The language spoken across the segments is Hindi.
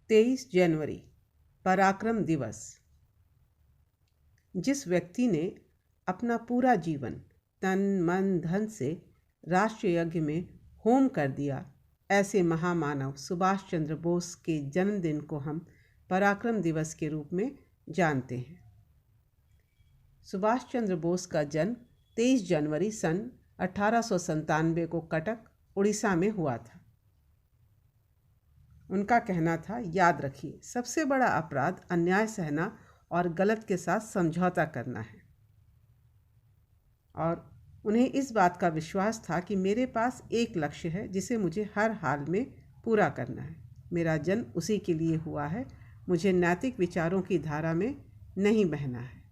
23 जनवरी पराक्रम दिवस। जिस व्यक्ति ने अपना पूरा जीवन तन मन धन से राष्ट्र यज्ञ में होम कर दिया, ऐसे महामानव सुभाष चंद्र बोस के जन्मदिन को हम पराक्रम दिवस के रूप में जानते हैं। सुभाष चंद्र बोस का जन्म 23 जनवरी सन 1897 को कटक, उड़ीसा में हुआ था। उनका कहना था, याद रखिए, सबसे बड़ा अपराध अन्याय सहना और गलत के साथ समझौता करना है। और उन्हें इस बात का विश्वास था कि मेरे पास एक लक्ष्य है जिसे मुझे हर हाल में पूरा करना है। मेरा जन्म उसी के लिए हुआ है। मुझे नैतिक विचारों की धारा में नहीं बहना है।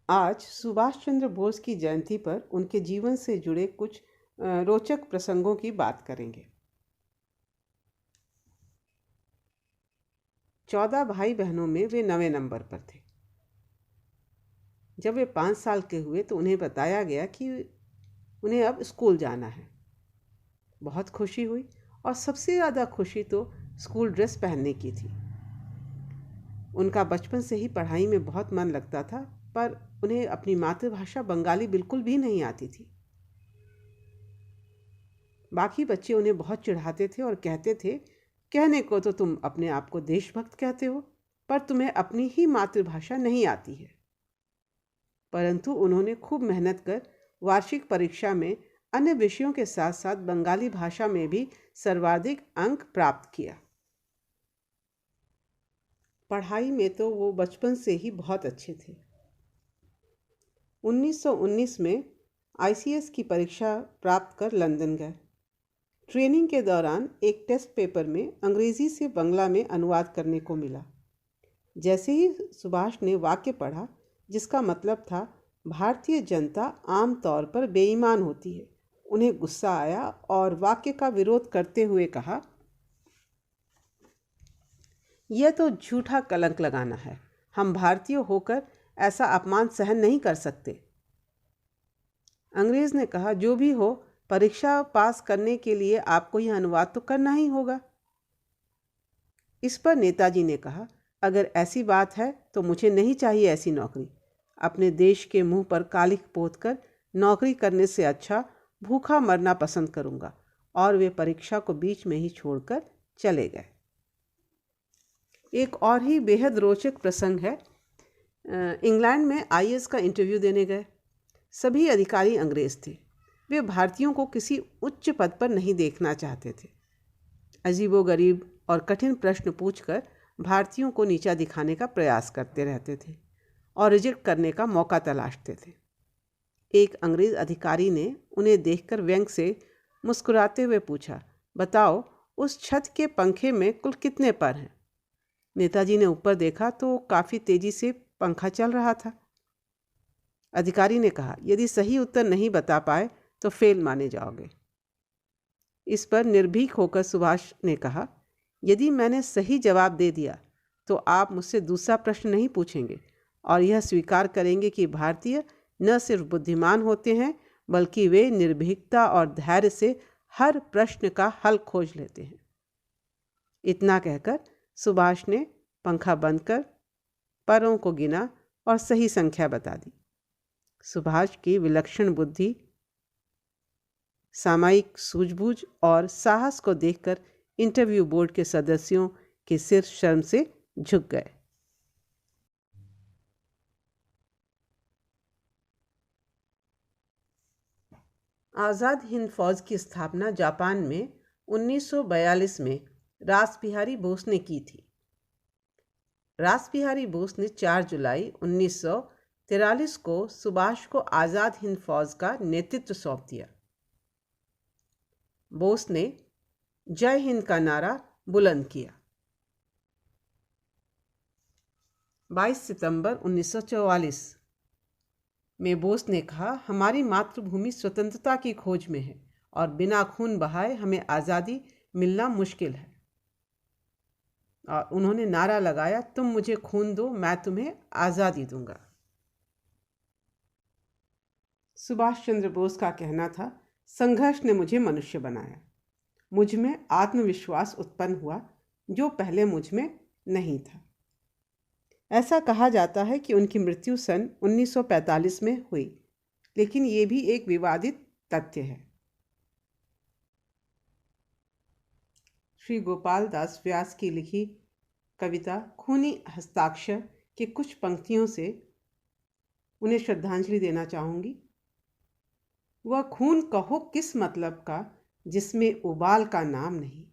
आज सुभाष चंद्र बोस की जयंती पर उनके जीवन से जुड़े कुछ रोचक प्रसंगों की बात करेंगे। 14 भाई बहनों में वे 9वें नंबर पर थे। जब वे 5 साल के हुए तो उन्हें बताया गया कि उन्हें अब स्कूल जाना है। बहुत खुशी हुई और सबसे ज़्यादा खुशी तो स्कूल ड्रेस पहनने की थी। उनका बचपन से ही पढ़ाई में बहुत मन लगता था, पर उन्हें अपनी मातृभाषा बंगाली बिल्कुल भी नहीं आती थी। बाकी बच्चे उन्हें बहुत चिढ़ाते थे और कहते थे, कहने को तो तुम अपने आप को देशभक्त कहते हो, पर तुम्हें अपनी ही मातृभाषा नहीं आती है। परंतु उन्होंने खूब मेहनत कर वार्षिक परीक्षा में अन्य विषयों के साथ साथ बंगाली भाषा में भी सर्वाधिक अंक प्राप्त किया। पढ़ाई में तो वो बचपन से ही बहुत अच्छे थे। 1919 में ICS की परीक्षा प्राप्त कर लंदन गए। ट्रेनिंग के दौरान एक टेस्ट पेपर में अंग्रेजी से बंगला में अनुवाद करने को मिला। जैसे ही सुभाष ने वाक्य पढ़ा जिसका मतलब था, भारतीय जनता आम तौर पर बेईमान होती है, उन्हें गुस्सा आया और वाक्य का विरोध करते हुए कहा, यह तो झूठा कलंक लगाना है। हम भारतीय होकर ऐसा अपमान सहन नहीं कर सकते। अंग्रेज ने कहा, जो भी हो, परीक्षा पास करने के लिए आपको यह अनुवाद तो करना ही होगा। इस पर नेताजी ने कहा, अगर ऐसी बात है तो मुझे नहीं चाहिए ऐसी नौकरी। अपने देश के मुंह पर कालिख पोतकर नौकरी करने से अच्छा भूखा मरना पसंद करूंगा। और वे परीक्षा को बीच में ही छोड़कर चले गए। एक और ही बेहद रोचक प्रसंग है। इंग्लैंड में IAS का इंटरव्यू देने गए। सभी अधिकारी अंग्रेज थे। वे भारतीयों को किसी उच्च पद पर नहीं देखना चाहते थे। अजीबोगरीब और कठिन प्रश्न पूछकर भारतीयों को नीचा दिखाने का प्रयास करते रहते थे और रिजेक्ट करने का मौका तलाशते थे। एक अंग्रेज अधिकारी ने उन्हें देखकर व्यंग से मुस्कुराते हुए पूछा, बताओ, उस छत के पंखे में कुल कितने पर हैं? नेताजी ने ऊपर देखा तो काफ़ी तेजी से पंखा चल रहा था। अधिकारी ने कहा, यदि सही उत्तर नहीं बता पाए तो फेल माने जाओगे। इस पर निर्भीक होकर सुभाष ने कहा, यदि मैंने सही जवाब दे दिया तो आप मुझसे दूसरा प्रश्न नहीं पूछेंगे और यह स्वीकार करेंगे कि भारतीय न सिर्फ बुद्धिमान होते हैं बल्कि वे निर्भीकता और धैर्य से हर प्रश्न का हल खोज लेते हैं। इतना कहकर सुभाष ने पंखा बंद कर परों को गिना और सही संख्या बता दी। सुभाष की विलक्षण बुद्धि, सामयिक सूझबूझ और साहस को देखकर इंटरव्यू बोर्ड के सदस्यों के सिर शर्म से झुक गए। आज़ाद हिंद फौज की स्थापना जापान में 1942 में रासबिहारी बोस ने की थी। रासबिहारी बोस ने 4 जुलाई 1943 को सुभाष को आज़ाद हिंद फौज का नेतृत्व सौंप दिया। बोस ने जय हिंद का नारा बुलंद किया। 22 सितंबर 1944 में बोस ने कहा, हमारी मातृभूमि स्वतंत्रता की खोज में है और बिना खून बहाए हमें आज़ादी मिलना मुश्किल है। और उन्होंने नारा लगाया, तुम मुझे खून दो, मैं तुम्हें आज़ादी दूंगा। सुभाष चंद्र बोस का कहना था, संघर्ष ने मुझे मनुष्य बनाया। मुझ में आत्मविश्वास उत्पन्न हुआ। जो पहले मुझ में नहीं था। ऐसा कहा जाता है कि उनकी मृत्यु सन 1945 में हुई, लेकिन ये भी एक विवादित तथ्य है। श्री गोपाल दास व्यास की लिखी कविता खूनी हस्ताक्षर की कुछ पंक्तियों से उन्हें श्रद्धांजलि देना चाहूँगी। वह खून कहो किस मतलब का जिसमें उबाल का नाम नहीं,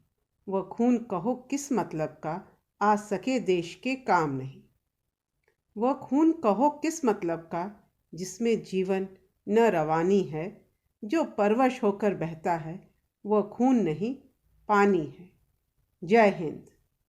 वह खून कहो किस मतलब का आ सके देश के काम नहीं, वह खून कहो किस मतलब का जिसमें जीवन न रवानी है, जो परवश होकर बहता है वह खून नहीं पानी है। जय हिंद।